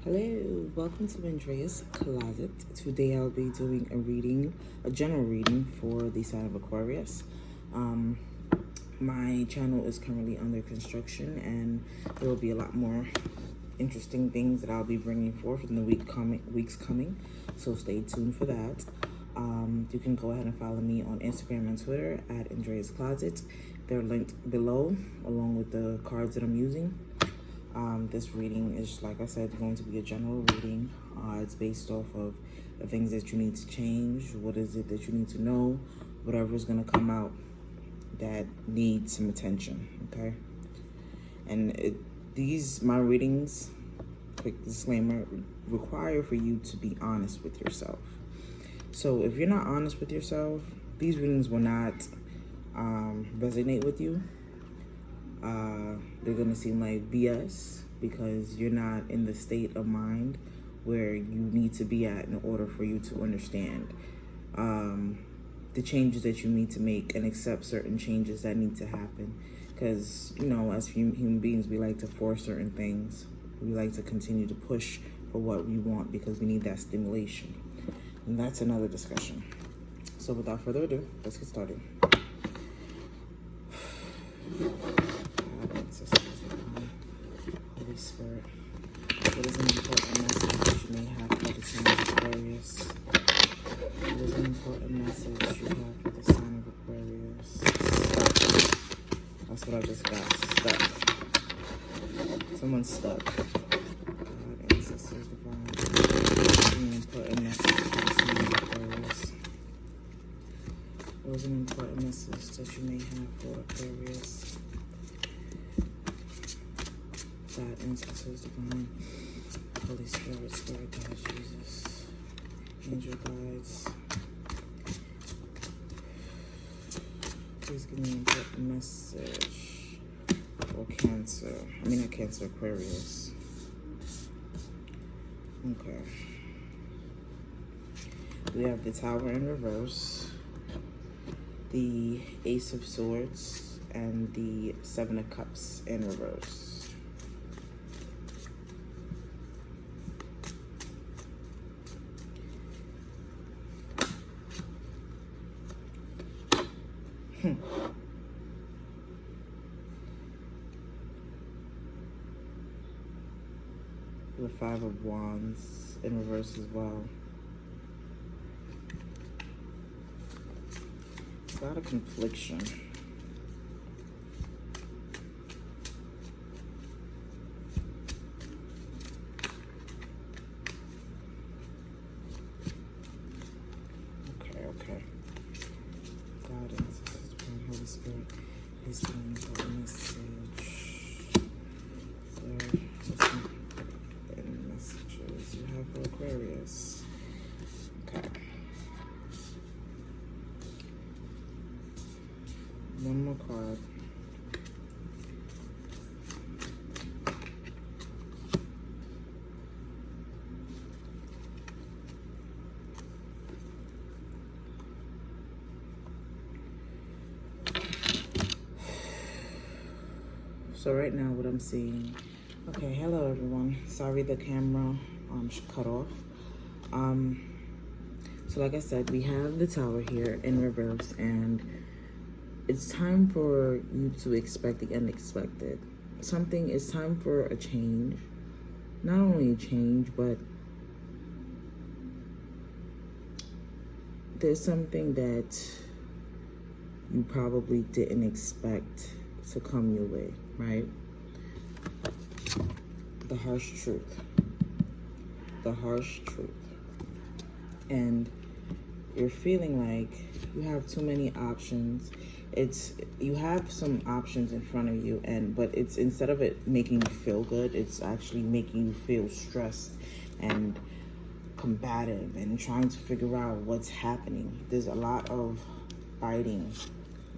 Hello, welcome to Aandreas Closett. Today I'll be doing a general reading for the sign of Aquarius. My channel is currently under construction, and there will be a lot more interesting things that I'll be bringing forth in the weeks coming. So stay tuned for that. You can go ahead and follow me on Instagram and Twitter at AandreasClosett. They're linked below, along with the cards that I'm using. This reading is, like I said, going to be a general reading. It's based off of the things that you need to change. What is it that you need to know? Whatever is going to come out that needs some attention, okay? And my readings, quick disclaimer, require for you to be honest with yourself. So if you're not honest with yourself, these readings will not resonate with you. They're going to seem like BS because you're not in the state of mind where you need to be at in order for you to understand the changes that you need to make and accept certain changes that need to happen. Because, you know, as human beings, we like to force certain things. We like to continue to push for what we want because we need that stimulation. And that's another discussion. So without further ado, let's get started. Holy Spirit, what is an important message that you may have for the sign of Aquarius? What is an important message you have for the sign of Aquarius? Stuck. That's what I just got. Stuck. Someone's stuck. God, ancestors divine. What is an important message for the sign of Aquarius? What is an important message that you may have for Aquarius? God, ancestors divine, Holy Spirit, Spirit God, Jesus, angel guides, please give me an important message for Cancer, Aquarius. Okay. We have the Tower in reverse, the Ace of Swords, and the Seven of Cups in reverse. The Five of Wands in reverse as well. It's a lot of confliction. Okay. God, ancestors, Holy Spirit, please give me a message. Messages you have for Aquarius. Okay. One more card. So right now what I'm seeing, okay, hello everyone. Sorry the camera cut off. So like I said, we have the Tower here in reverse, and it's time for you to expect the unexpected. It's time for a change. Not only a change, but there's something that you probably didn't expect to come your way, right? The harsh truth. And you're feeling like you have too many options. You have some options in front of you, but it's, instead of it making you feel good, it's actually making you feel stressed and combative and trying to figure out what's happening. There's a lot of fighting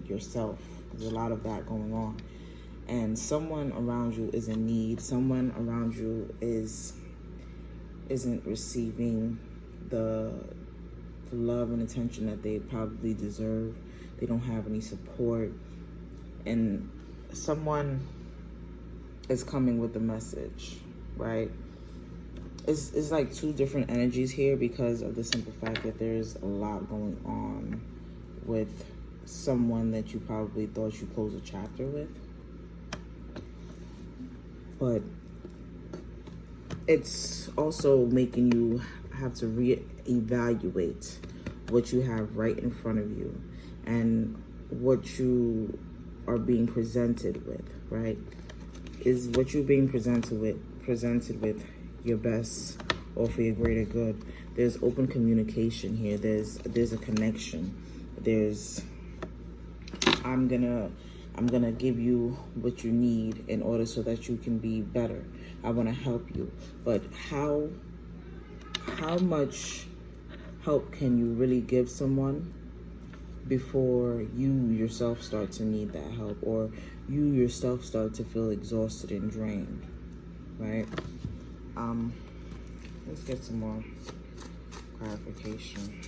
yourself. There's a lot of that going on. And someone around you is in need. Someone around you isn't receiving the love and attention that they probably deserve. They don't have any support. And someone is coming with a message, right? it's like two different energies here because of the simple fact that there's a lot going on with someone that you probably thought you closed a chapter with. But it's also making you have to reevaluate what you have right in front of you and what you are being presented with, right? Is what you're being presented with your best or for your greater good? There's open communication here. There's a connection. There's I'm gonna give you what you need in order so that you can be better. I want to help you. But how much help can you really give someone before you yourself start to need that help, or you yourself start to feel exhausted and drained, right? Let's get some more clarification.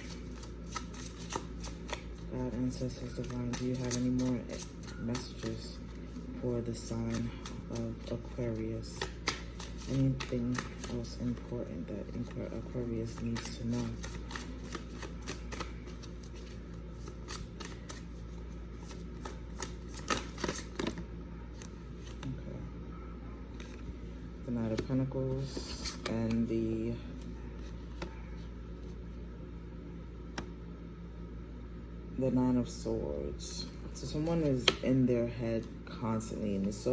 God, ancestors, divine, do you have any more messages for the sign of Aquarius? Anything else important that Aquarius needs to know? Okay. The Knight of Pentacles and the Nine of Swords. So someone is in their head constantly, and it's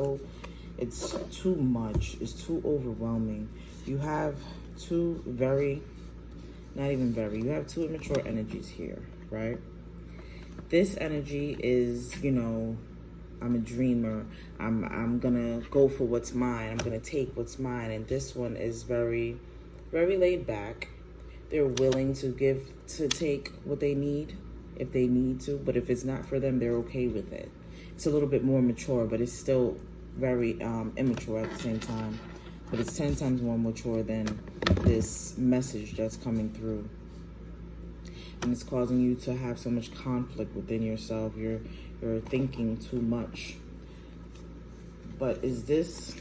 too much. It's too overwhelming. You have two you have two immature energies here, right? This energy is, I'm a dreamer. I'm gonna go for what's mine. I'm gonna take what's mine. And this one is very, very laid back. They're willing to take what they need if they need to, but if it's not for them, they're okay with it. It's a little bit more mature, but it's still very immature at the same time. But it's 10 times more mature than this message that's coming through. And it's causing you to have so much conflict within yourself. You're thinking too much. But is this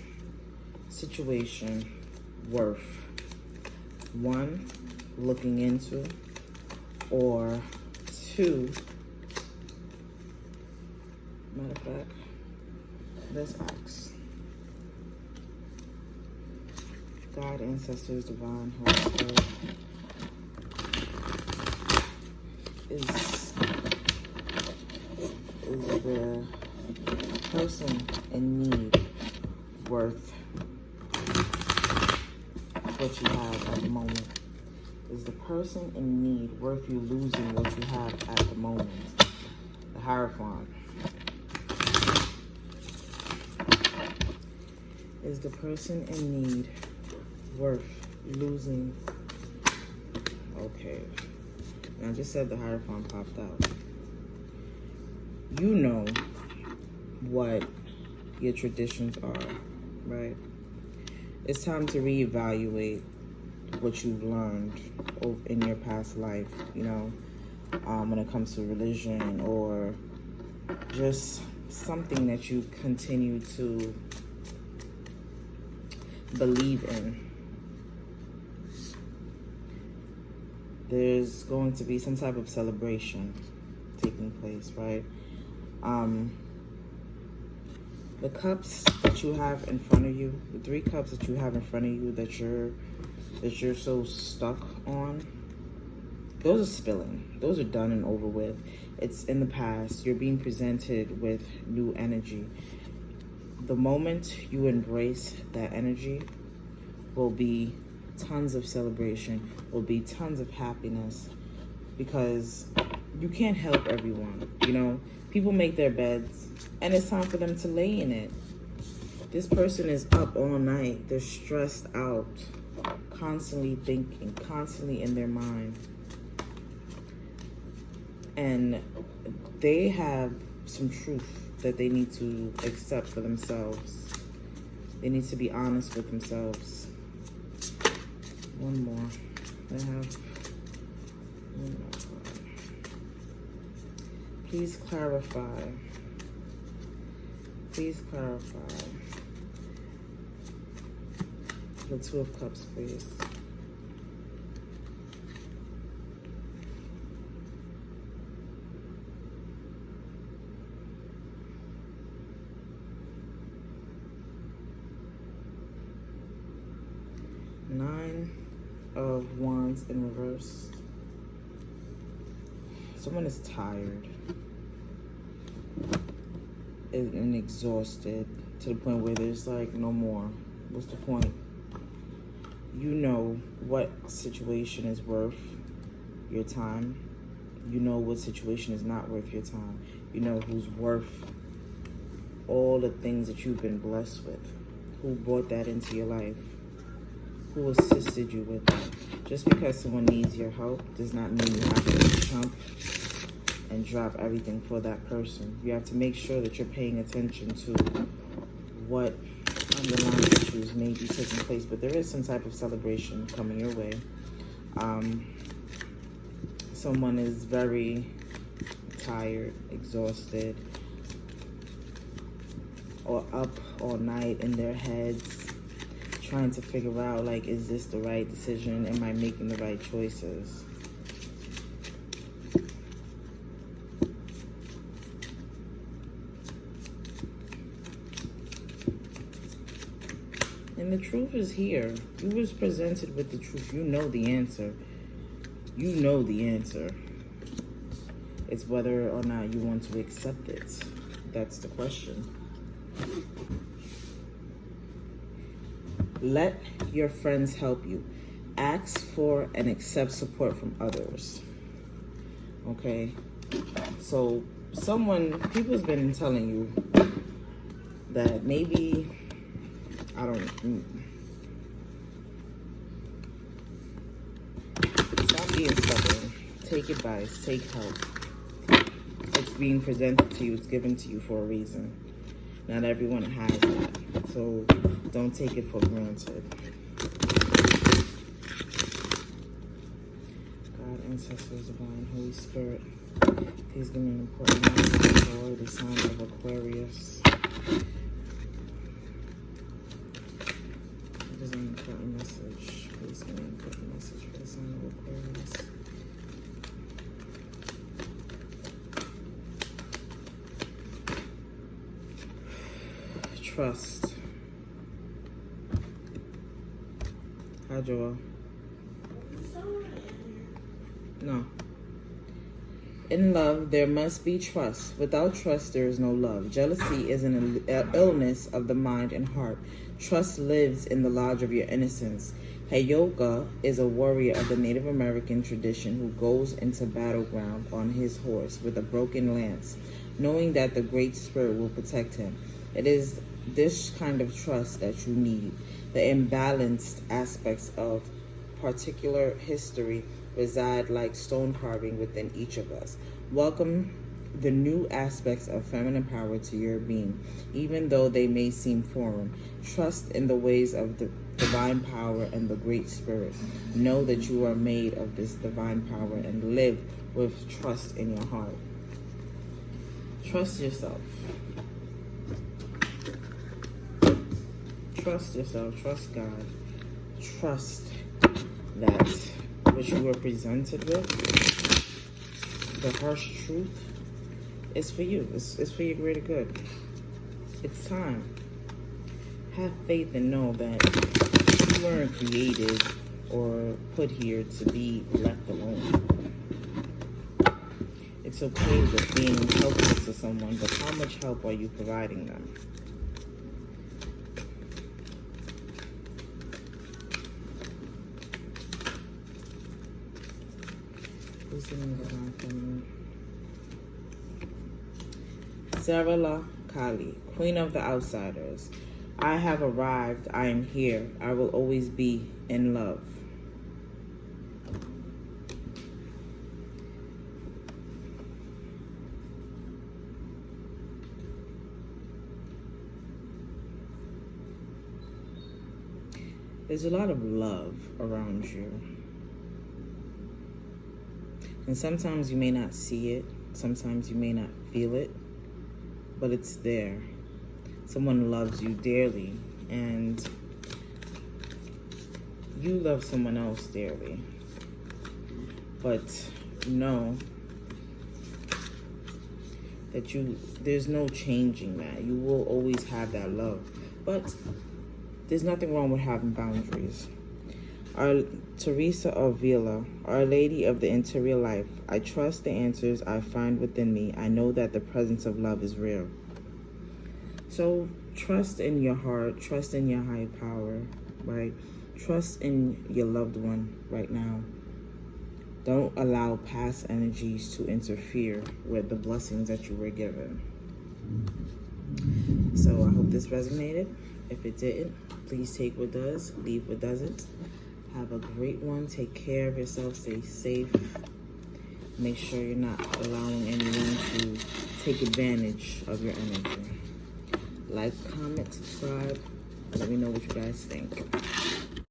situation worth, one, looking into, or two, matter of fact, let's ask God, ancestors, divine, Holy Spirit, is the person in need worth what you have at the moment? Is the person in need worth you losing what you have at the moment? The Hierophant. Is the person in need worth losing? Okay. Now I just said the Hierophant popped out. You know what your traditions are, right? It's time to reevaluate what you've learned in your past life, when it comes to religion or just something that you continue to believe in. There's going to be some type of celebration taking place, right? The cups that you have in front of you, the 3 cups that you have in front of you that you're so stuck on, those are spilling. Those are done and over with. It's in the past. You're being presented with new energy. The moment you embrace that energy will be tons of celebration, will be tons of happiness, because you can't help everyone, People make their beds, and it's time for them to lay in it. This person is up all night. They're stressed out, constantly thinking, constantly in their mind. And they have some truth that they need to accept for themselves. They need to be honest with themselves. One more. I have one more card. Please clarify. Please clarify. The 2 of Cups, please. Nine of Wands in reverse. Someone is tired and exhausted to the point where there's like no more. What's the point? You know what situation is worth your time. You know what situation is not worth your time. You know who's worth all the things that you've been blessed with. Who brought that into your life. Who assisted you with that. Just because someone needs your help does not mean you have to jump and drop everything for that person. You have to make sure that you're paying attention to what underlying issues may be taking place. But there is some type of celebration coming your way. Someone is very tired, exhausted, or up all night in their heads, trying to figure out, like, is this the right decision? Am I making the right choices? And the truth is here. You was presented with the truth. You know the answer. You know the answer. It's whether or not you want to accept it. That's the question. Let your friends help you. Ask for and accept support from others. Okay? So people's been telling you that maybe, stop being stubborn. Take advice. Take help. It's being presented to you. It's given to you for a reason. Not everyone has that. So don't take it for granted. God, ancestors, divine, Holy Spirit, please give me an important message for the sign of Aquarius. What is an important message? Please give me an important message for the sign of Aquarius. Trust. Hi, Joel. No. In love, there must be trust. Without trust, there is no love. Jealousy is an illness of the mind and heart. Trust lives in the lodge of your innocence. Heyoka is a warrior of the Native American tradition who goes into battleground on his horse with a broken lance, knowing that the Great Spirit will protect him. It is this kind of trust that you need. The imbalanced aspects of particular history reside like stone carving within each of us. Welcome the new aspects of feminine power to your being, even though they may seem foreign. Trust in the ways of the divine power and the Great Spirit. Know that you are made of this divine power and live with trust in your heart. Trust yourself. Trust yourself. Trust God. Trust that what you were presented with, the harsh truth, is for you. It's for your greater good. It's time. Have faith and know that you weren't created or put here to be left alone. It's okay with being helpful to someone, but how much help are you providing them? Sarala Kali, Queen of the Outsiders. I have arrived. I am here. I will always be in love. There's a lot of love around you. And sometimes you may not see it. Sometimes you may not feel it. But it's there. Someone loves you dearly. And you love someone else dearly. But know that there's no changing that. You will always have that love. But there's nothing wrong with having boundaries. Our Teresa Avila, Our Lady of the Interior Life. I trust the answers I find within me. I know that the presence of love is real. So trust in your heart, trust in your high power, right? Trust in your loved one right now. Don't allow past energies to interfere with the blessings that you were given. So I hope this resonated. If it didn't, please take what does, leave what doesn't. Have a great one. Take care of yourself. Stay safe. Make sure you're not allowing anyone to take advantage of your energy. Like, comment, subscribe. Let me know what you guys think.